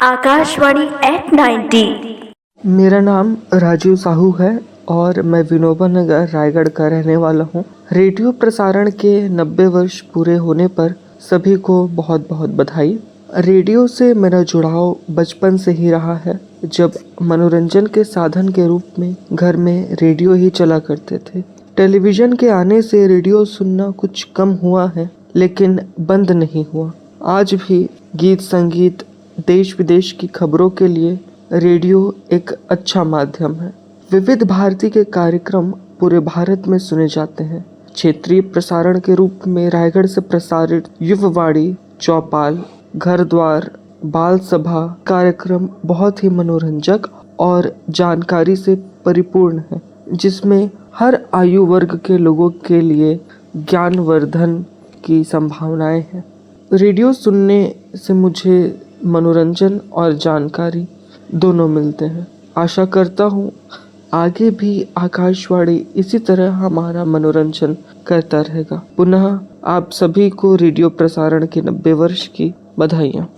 Akashvani eight 90। मेरा नाम राजीव साहू है और मैं विनोबा नगर रायगढ़ का रहने वाला हूँ। रेडियो प्रसारण के 90 वर्ष पूरे होने पर सभी को बहुत बहुत बधाई। रेडियो से मेरा जुड़ाव बचपन से ही रहा है, जब मनोरंजन के साधन के रूप में घर में रेडियो ही चला करते थे। टेलीविज़न के आने से रेडियो सुनना कुछ कम हुआ है, लेकिन बंद नहीं हुआ। आज भी गीत संगीत, देश विदेश की खबरों के लिए रेडियो एक अच्छा माध्यम है। विविध भारती के कार्यक्रम पूरे भारत में सुने जाते हैं। क्षेत्रीय प्रसारण के रूप में रायगढ़ से प्रसारित युववाणी, चौपाल, घर द्वार, बाल सभा कार्यक्रम बहुत ही मनोरंजक और जानकारी से परिपूर्ण है, जिसमें हर आयु वर्ग के लोगों के लिए ज्ञानवर्धन की संभावनाएं हैं। रेडियो सुनने से मुझे मनोरंजन और जानकारी दोनों मिलते हैं। आशा करता हूँ आगे भी आकाशवाणी इसी तरह हमारा मनोरंजन करता रहेगा। पुनः आप सभी को रेडियो प्रसारण के 90 वर्ष की बधाइयाँ।